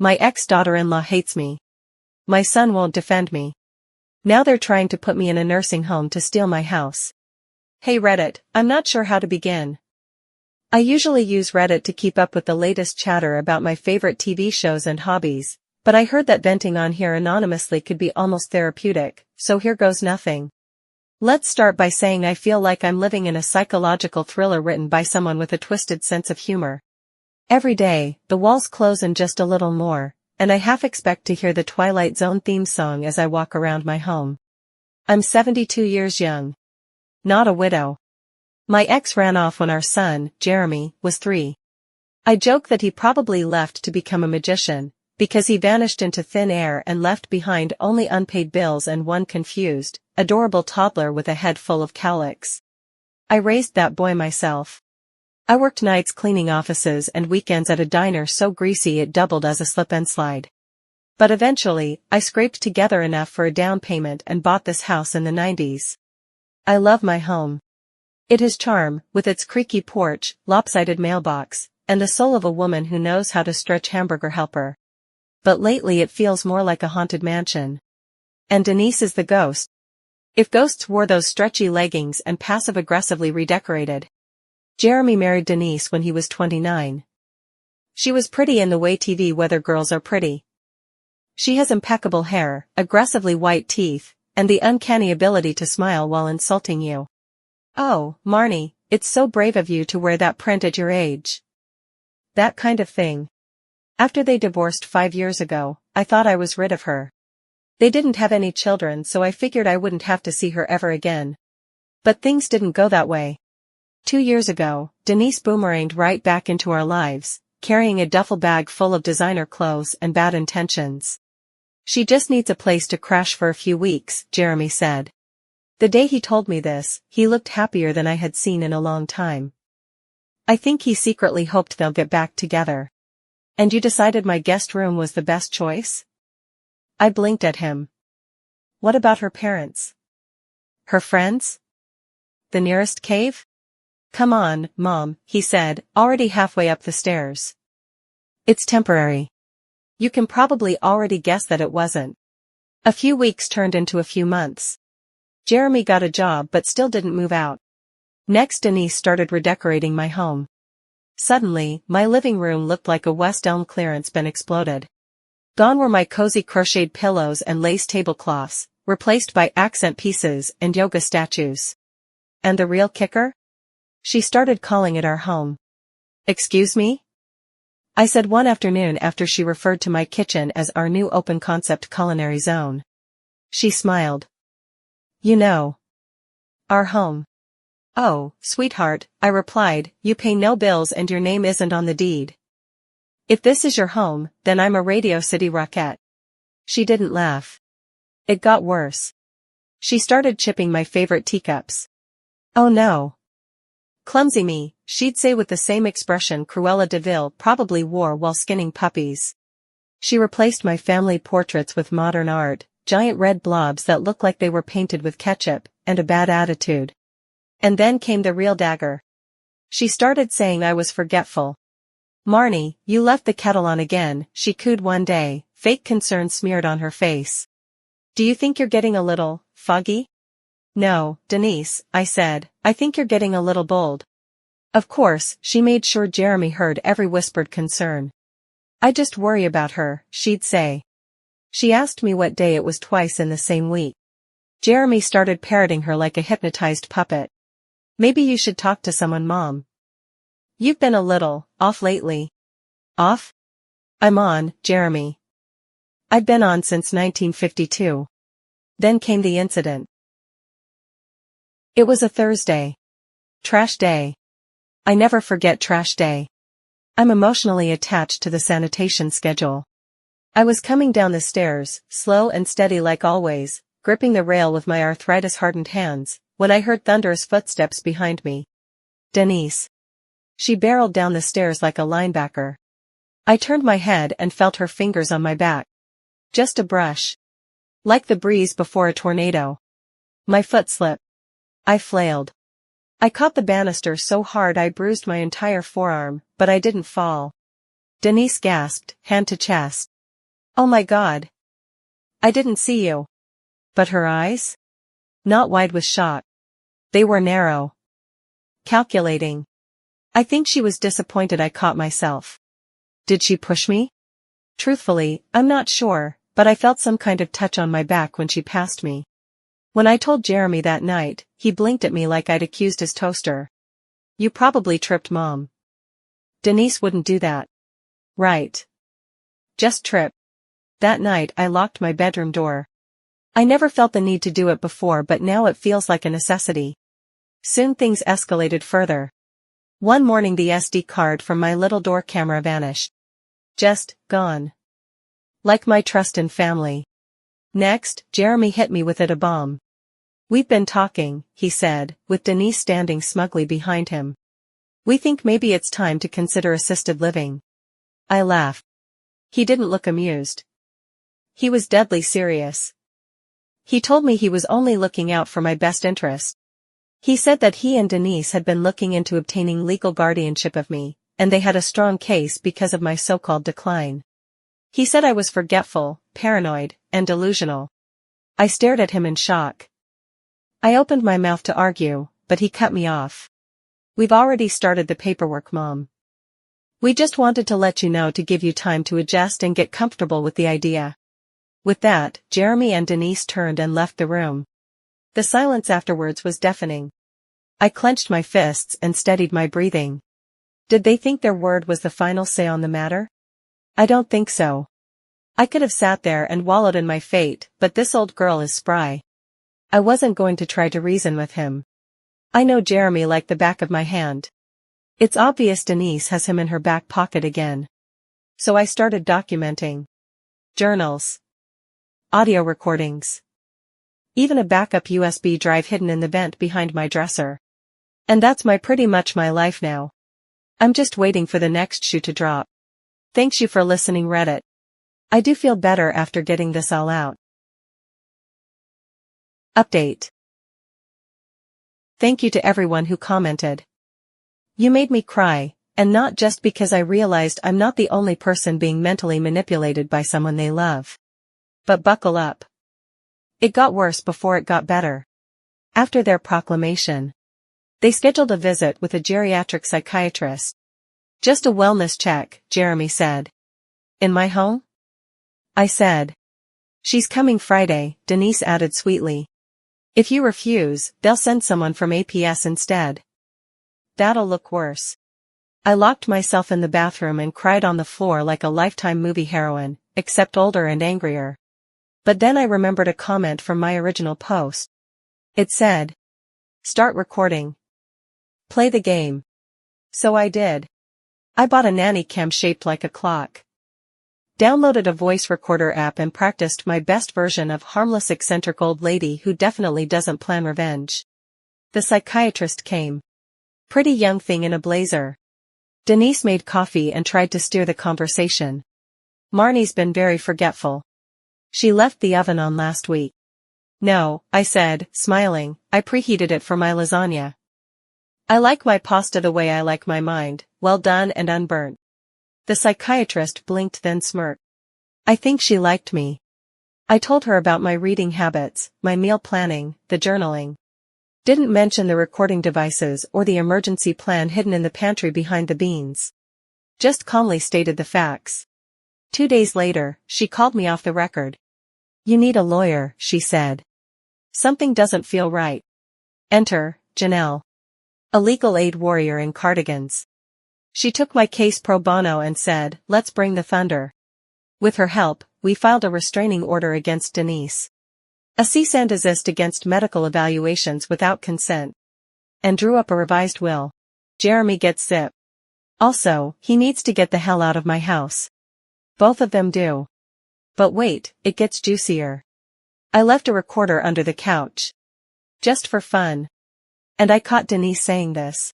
My ex-daughter-in-law hates me. My son won't defend me. Now they're trying to put me in a nursing home to steal my house. Hey Reddit, I'm not sure how to begin. I usually use Reddit to keep up with the latest chatter about my favorite TV shows and hobbies, but I heard that venting on here anonymously could be almost therapeutic, so here goes nothing. Let's start by saying I feel like I'm living in a psychological thriller written by someone with a twisted sense of humor. Every day, the walls close in just a little more, and I half expect to hear the Twilight Zone theme song as I walk around my home. I'm 72 years young. Not a widow. My ex ran off when our son, Jeremy, was 3. I joke that he probably left to become a magician, because he vanished into thin air and left behind only unpaid bills and one confused, adorable toddler with a head full of cowlicks. I raised that boy myself. I worked nights cleaning offices and weekends at a diner so greasy it doubled as a slip and slide. But eventually, I scraped together enough for a down payment and bought this house in the 90s. I love my home. It has charm, with its creaky porch, lopsided mailbox, and the soul of a woman who knows how to stretch hamburger helper. But lately it feels more like a haunted mansion. And Denise is the ghost. If ghosts wore those stretchy leggings and passive-aggressively redecorated. Jeremy married Denise when he was 29. She was pretty in the way TV weather girls are pretty. She has impeccable hair, aggressively white teeth, and the uncanny ability to smile while insulting you. Oh, Marnie, it's so brave of you to wear that print at your age. That kind of thing. After they divorced 5 years ago, I thought I was rid of her. They didn't have any children, so I figured I wouldn't have to see her ever again. But things didn't go that way. 2 years ago, Denise boomeranged right back into our lives, carrying a duffel bag full of designer clothes and bad intentions. She just needs a place to crash for a few weeks, Jeremy said. The day he told me this, he looked happier than I had seen in a long time. I think he secretly hoped they'll get back together. And you decided my guest room was the best choice? I blinked at him. What about her parents? Her friends? The nearest cave? Come on, Mom, he said, already halfway up the stairs. It's temporary. You can probably already guess that it wasn't. A few weeks turned into a few months. Jeremy got a job but still didn't move out. Next, Denise started redecorating my home. Suddenly, my living room looked like a West Elm clearance bin exploded. Gone were my cozy crocheted pillows and lace tablecloths, replaced by accent pieces and yoga statues. And the real kicker? She started calling it our home. Excuse me? I said one afternoon after she referred to my kitchen as our new open-concept culinary zone. She smiled. You know. Our home. Oh, sweetheart, I replied, you pay no bills and your name isn't on the deed. If this is your home, then I'm a Radio City Rockette. She didn't laugh. It got worse. She started chipping my favorite teacups. Oh no. Clumsy me, she'd say with the same expression Cruella de Vil probably wore while skinning puppies. She replaced my family portraits with modern art, giant red blobs that looked like they were painted with ketchup, and a bad attitude. And then came the real dagger. She started saying I was forgetful. Marnie, you left the kettle on again, she cooed one day, fake concern smeared on her face. Do you think you're getting a little foggy? No, Denise, I said, I think you're getting a little bold. Of course, she made sure Jeremy heard every whispered concern. I just worry about her, she'd say. She asked me what day it was twice in the same week. Jeremy started parroting her like a hypnotized puppet. Maybe you should talk to someone, Mom. You've been a little off lately. Off? I'm on, Jeremy. I've been on since 1952. Then came the incident. It was a Thursday. Trash day. I never forget trash day. I'm emotionally attached to the sanitation schedule. I was coming down the stairs, slow and steady like always, gripping the rail with my arthritis-hardened hands, when I heard thunderous footsteps behind me. Denise. She barreled down the stairs like a linebacker. I turned my head and felt her fingers on my back. Just a brush. Like the breeze before a tornado. My foot slipped. I flailed. I caught the banister so hard I bruised my entire forearm, but I didn't fall. Denise gasped, hand to chest. Oh my God. I didn't see you. But her eyes? Not wide with shock. They were narrow. Calculating. I think she was disappointed I caught myself. Did she push me? Truthfully, I'm not sure, but I felt some kind of touch on my back when she passed me. When I told Jeremy that night, he blinked at me like I'd accused his toaster. You probably tripped Mom. Denise wouldn't do that. Right. Just trip. That night I locked my bedroom door. I never felt the need to do it before, but now it feels like a necessity. Soon things escalated further. One morning the SD card from my little door camera vanished. Just, gone. Like my trust in family. Next, Jeremy hit me with it a bomb. We've been talking, he said, with Denise standing smugly behind him. We think maybe it's time to consider assisted living. I laughed. He didn't look amused. He was deadly serious. He told me he was only looking out for my best interest. He said that he and Denise had been looking into obtaining legal guardianship of me, and they had a strong case because of my so-called decline. He said I was forgetful, paranoid, and delusional. I stared at him in shock. I opened my mouth to argue, but he cut me off. We've already started the paperwork, Mom. We just wanted to let you know to give you time to adjust and get comfortable with the idea. With that, Jeremy and Denise turned and left the room. The silence afterwards was deafening. I clenched my fists and steadied my breathing. Did they think their word was the final say on the matter? I don't think so. I could have sat there and wallowed in my fate, but this old girl is spry. I wasn't going to try to reason with him. I know Jeremy like the back of my hand. It's obvious Denise has him in her back pocket again. So I started documenting. Journals. Audio recordings. Even a backup USB drive hidden in the vent behind my dresser. And that's pretty much my life now. I'm just waiting for the next shoe to drop. Thanks you for listening, Reddit. I do feel better after getting this all out. Update. Thank you to everyone who commented. You made me cry, and not just because I realized I'm not the only person being mentally manipulated by someone they love. But buckle up. It got worse before it got better. After their proclamation, they scheduled a visit with a geriatric psychiatrist. Just a wellness check, Jeremy said. In my home? I said. She's coming Friday, Denise added sweetly. If you refuse, they'll send someone from APS instead. That'll look worse. I locked myself in the bathroom and cried on the floor like a Lifetime movie heroine, except older and angrier. But then I remembered a comment from my original post. It said, "Start recording. Play the game." So I did. I bought a nanny cam shaped like a clock. Downloaded a voice recorder app and practiced my best version of harmless eccentric old lady who definitely doesn't plan revenge. The psychiatrist came. Pretty young thing in a blazer. Denise made coffee and tried to steer the conversation. Marnie's been very forgetful. She left the oven on last week. No, I said, smiling, I preheated it for my lasagna. I like my pasta the way I like my mind, well done and unburnt. The psychiatrist blinked then smirked. I think she liked me. I told her about my reading habits, my meal planning, the journaling. Didn't mention the recording devices or the emergency plan hidden in the pantry behind the beans. Just calmly stated the facts. 2 days later, she called me off the record. You need a lawyer, she said. Something doesn't feel right. Enter, Janelle. A legal aid warrior in cardigans. She took my case pro bono and said, let's bring the thunder. With her help, we filed a restraining order against Denise. A cease and desist against medical evaluations without consent. And drew up a revised will. Jeremy gets zip. Also, he needs to get the hell out of my house. Both of them do. But wait, it gets juicier. I left a recorder under the couch. Just for fun. And I caught Denise saying this.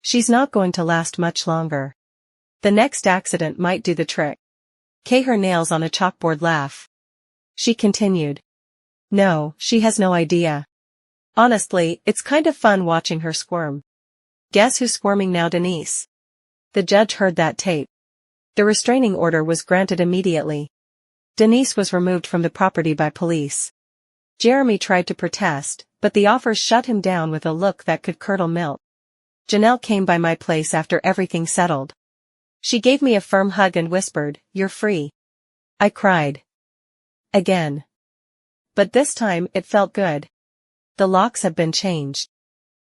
She's not going to last much longer. The next accident might do the trick. Her nails on a chalkboard laugh. She continued. No, she has no idea. Honestly, it's kind of fun watching her squirm. Guess who's squirming now, Denise? The judge heard that tape. The restraining order was granted immediately. Denise was removed from the property by police. Jeremy tried to protest, but the offers shut him down with a look that could curdle milk. Janelle came by my place after everything settled. She gave me a firm hug and whispered, "You're free." I cried. Again. But this time it felt good. The locks have been changed.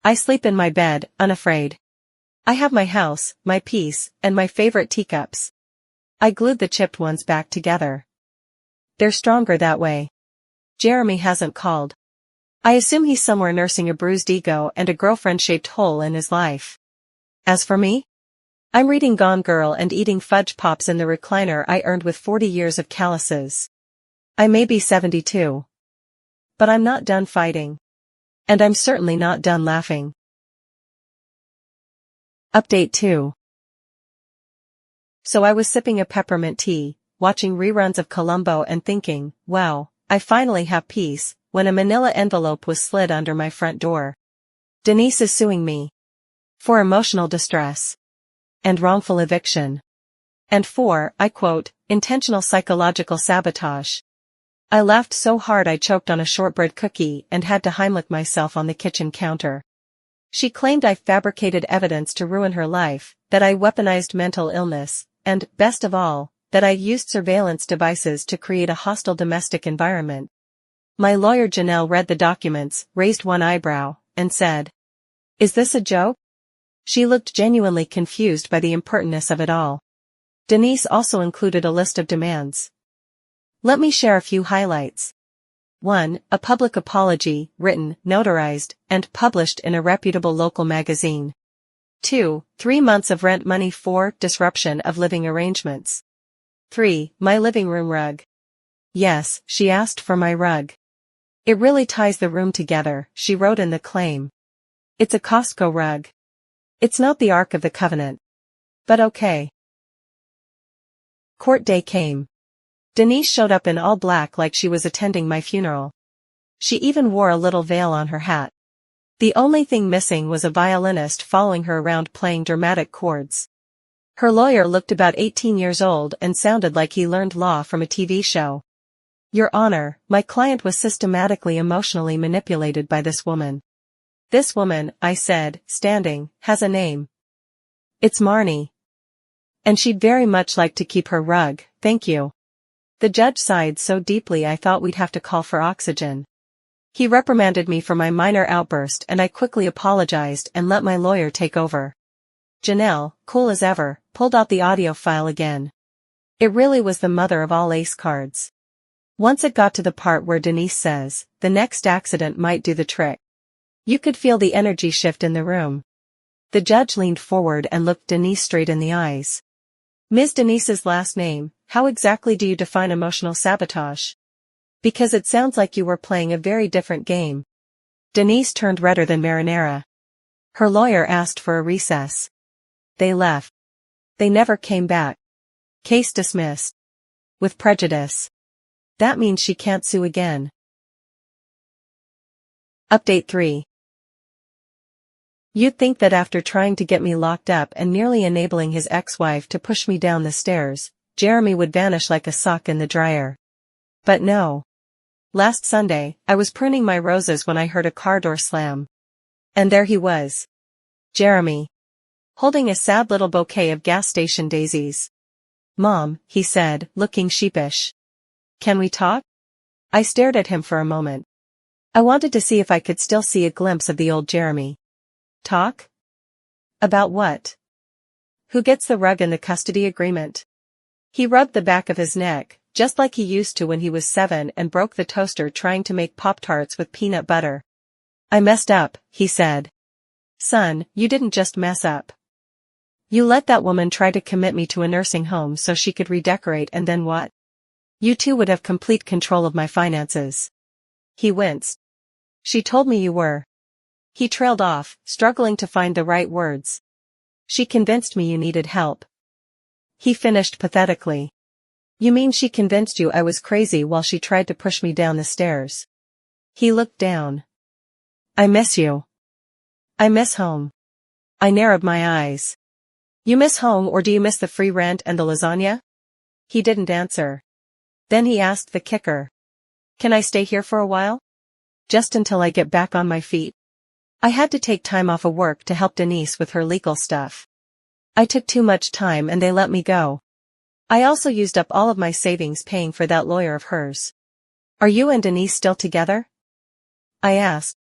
I sleep in my bed, unafraid. I have my house, my peace, and my favorite teacups. I glued the chipped ones back together. They're stronger that way. Jeremy hasn't called. I assume he's somewhere nursing a bruised ego and a girlfriend-shaped hole in his life. As for me? I'm reading Gone Girl and eating fudge pops in the recliner I earned with 40 years of calluses. I may be 72. But I'm not done fighting. And I'm certainly not done laughing. Update 2. So I was sipping a peppermint tea, watching reruns of Columbo and thinking, wow, I finally have peace, when a manila envelope was slid under my front door. Denise is suing me. For emotional distress. And wrongful eviction. And for, I quote, intentional psychological sabotage. I laughed so hard I choked on a shortbread cookie and had to Heimlich myself on the kitchen counter. She claimed I fabricated evidence to ruin her life, that I weaponized mental illness, and, best of all, that I used surveillance devices to create a hostile domestic environment. My lawyer Janelle read the documents, raised one eyebrow, and said, "Is this a joke?" She looked genuinely confused by the impertinence of it all. Denise also included a list of demands. Let me share a few highlights. 1. A public apology, written, notarized, and published in a reputable local magazine. 2. 3 months of rent money. 4. Disruption of living arrangements. 3. My living room rug. Yes, she asked for my rug. It really ties the room together, she wrote in the claim. It's a Costco rug. It's not the Ark of the Covenant. But okay. Court day came. Denise showed up in all black like she was attending my funeral. She even wore a little veil on her hat. The only thing missing was a violinist following her around playing dramatic chords. Her lawyer looked about 18 years old and sounded like he learned law from a TV show. Your Honor, my client was systematically emotionally manipulated by this woman. This woman, I said, standing, has a name. It's Marnie. And she'd very much like to keep her rug, thank you. The judge sighed so deeply I thought we'd have to call for oxygen. He reprimanded me for my minor outburst and I quickly apologized and let my lawyer take over. Janelle, cool as ever, pulled out the audio file again. It really was the mother of all ace cards. Once it got to the part where Denise says, the next accident might do the trick. You could feel the energy shift in the room. The judge leaned forward and looked Denise straight in the eyes. Ms. Denise's last name, how exactly do you define emotional sabotage? Because it sounds like you were playing a very different game. Denise turned redder than marinara. Her lawyer asked for a recess. They left. They never came back. Case dismissed. With prejudice. That means she can't sue again. Update 3. You'd think that after trying to get me locked up and nearly enabling his ex-wife to push me down the stairs, Jeremy would vanish like a sock in the dryer. But no. Last Sunday, I was pruning my roses when I heard a car door slam. And there he was. Jeremy. Holding a sad little bouquet of gas station daisies. Mom, he said, looking sheepish. Can we talk? I stared at him for a moment. I wanted to see if I could still see a glimpse of the old Jeremy. Talk? About what? Who gets the rug and the custody agreement? He rubbed the back of his neck, just like he used to when he was 7 and broke the toaster trying to make Pop-Tarts with peanut butter. I messed up, he said. Son, you didn't just mess up. You let that woman try to commit me to a nursing home so she could redecorate and then what? You two would have complete control of my finances. He winced. She told me you were. He trailed off, struggling to find the right words. She convinced me you needed help. He finished pathetically. You mean she convinced you I was crazy while she tried to push me down the stairs? He looked down. I miss you. I miss home. I narrowed my eyes. You miss home or do you miss the free rent and the lasagna? He didn't answer. Then he asked the kicker. Can I stay here for a while? Just until I get back on my feet. I had to take time off of work to help Denise with her legal stuff. I took too much time and they let me go. I also used up all of my savings paying for that lawyer of hers. Are you and Denise still together? I asked.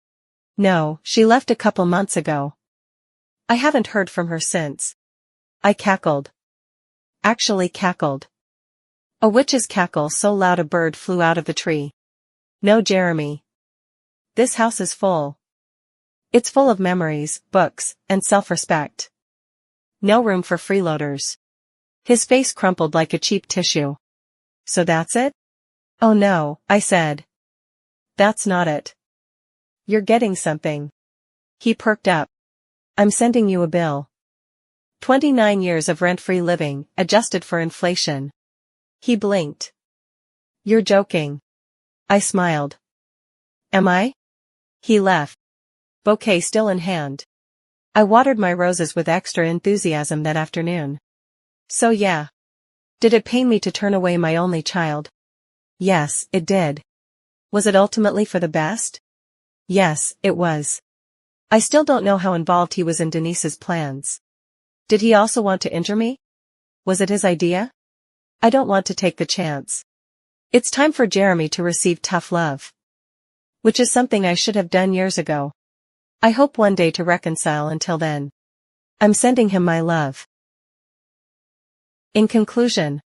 No, she left a couple months ago. I haven't heard from her since. I cackled. Actually cackled. A witch's cackle so loud a bird flew out of the tree. No, Jeremy. This house is full. It's full of memories, books, and self-respect. No room for freeloaders. His face crumpled like a cheap tissue. So that's it? Oh no, I said. That's not it. You're getting something. He perked up. I'm sending you a bill. 29 years of rent-free living, adjusted for inflation. He blinked. You're joking. I smiled. Am I? He left. Bouquet still in hand. I watered my roses with extra enthusiasm that afternoon. So yeah. Did it pain me to turn away my only child? Yes, it did. Was it ultimately for the best? Yes, it was. I still don't know how involved he was in Denise's plans. Did he also want to injure me? Was it his idea? I don't want to take the chance. It's time for Jeremy to receive tough love. Which is something I should have done years ago. I hope one day to reconcile. Until then. I'm sending him my love. In conclusion.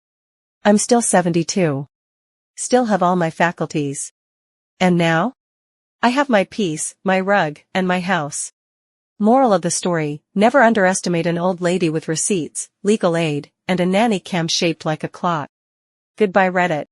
I'm still 72. Still have all my faculties. And now? I have my peace, my rug, and my house. Moral of the story, never underestimate an old lady with receipts, legal aid, and a nanny cam shaped like a clock. Goodbye Reddit.